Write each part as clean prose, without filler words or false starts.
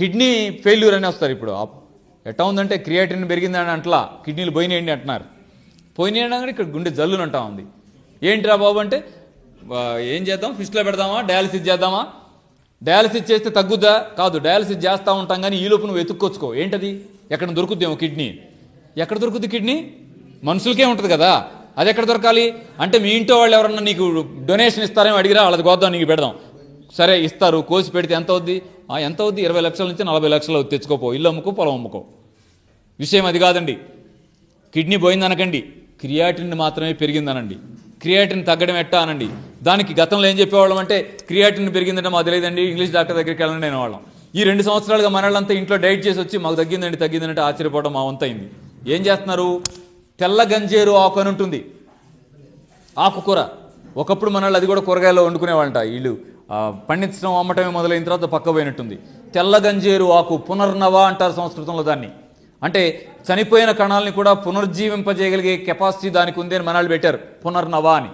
Kidney failure అని వస్తారు ఇప్పుడు. ఎట్లా ఉందంటే క్రియేటిన్ పెరిగిందని అంటలా, కిడ్నీలు పోయినాయండి అంటున్నారు. పోయినాయన్నా కానీ ఇక్కడ గుండె జల్లుని అంటా ఉంది. ఏంటిరా బాబు అంటే ఏం చేద్దాం, ఫిస్ట్లో పెడదామా, డయాలసిస్ చేద్దామా? డయాలసిస్ చేస్తే తగ్గుద్దా? కాదు, డయాలసిస్ చేస్తూ ఉంటాం కానీ ఈ లోపు నువ్వు వెతుక్కొచ్చుకో. ఏంటది? ఎక్కడ దొరుకుద్దేమో కిడ్నీ. ఎక్కడ దొరుకుద్ది కిడ్నీ? మనుషులకే ఉంటుంది కదా, అది ఎక్కడ దొరకాలి అంటే మీ ఇంట్లో వాళ్ళు ఎవరన్నా నీకు డొనేషన్ ఇస్తారేమో అడిగిరా, వాళ్ళది గోద్దాం నీకు పెడదాం. సరే ఇస్తారు, కోసి పెడితే ఎంత అవుద్ది? ఎంత అవుద్ది? 20 లక్షల నుంచి 40 లక్షలు తెచ్చుకోపో, ఇల్లు అమ్ముకో, పొలం అమ్ముకో. విషయం అది కాదండి. కిడ్నీ పోయిందనకండి, క్రియాటిన్ మాత్రమే పెరిగిందనండి. క్రియాటిన్ తగ్గడం ఎట్టా అనండి. దానికి గతంలో ఏం చెప్పేవాళ్ళం అంటే క్రియాటిన్ పెరిగిందంటే మాకు తెలియదండి, ఇంగ్లీష్ డాక్టర్ దగ్గరికి వెళ్ళండి నేను వాళ్ళం. ఈ 2 సంవత్సరాలుగా మనల్లంతా ఇంట్లో డైట్ చేసి వచ్చి మాకు తగ్గిందంటే ఆశ్చర్యపోవడం మా వంతైంది. ఏం చేస్తున్నారు? తెల్ల గంజేరు ఆకు అని ఉంటుంది, ఆకుకూర. ఒకప్పుడు మనల్ని అది కూడా కూరగాయల్లో వండుకునేవాళ్ళంట. వీళ్ళు పండించడం అమ్మటమే మొదలైన తర్వాత పక్క పోయినట్టుంది. తెల్ల గంజేరు ఆకు పునర్నవ అంటారు సంస్కృతంలో దాన్ని. అంటే చనిపోయిన కణాలని కూడా పునర్జీవింపజేయగలిగే కెపాసిటీ దానికి ఉంది అని మనాళ్ళు పెట్టారు, పునర్నవ అని.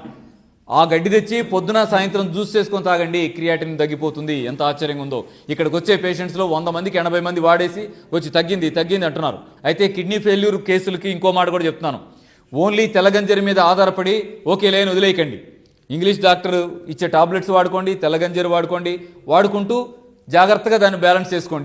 ఆ గడ్డి తెచ్చి పొద్దున సాయంత్రం జ్యూస్ చేసుకొని తాగండి, క్రియాటిన్ తగ్గిపోతుంది. ఎంత ఆశ్చర్యంగా ఉందో. ఇక్కడికి వచ్చే పేషెంట్స్లో 100 మందికి 80 మంది వాడేసి వచ్చి తగ్గింది అంటున్నారు. అయితే కిడ్నీ ఫెయిల్యూర్ కేసులకి ఇంకో మాట కూడా చెప్తున్నాను. ఓన్లీ తెల్లగంజరి మీద ఆధారపడి ఓకే లేని వదిలేయకండి. ఇంగ్లీష్ డాక్టర్ ఇచ్చే టాబ్లెట్స్ వాడుకోండి, తెల్లగంజరి వాడుకోండి, వాడుకుంటూ జాగ్రత్తగా దాన్ని బ్యాలెన్స్ చేసుకోండి.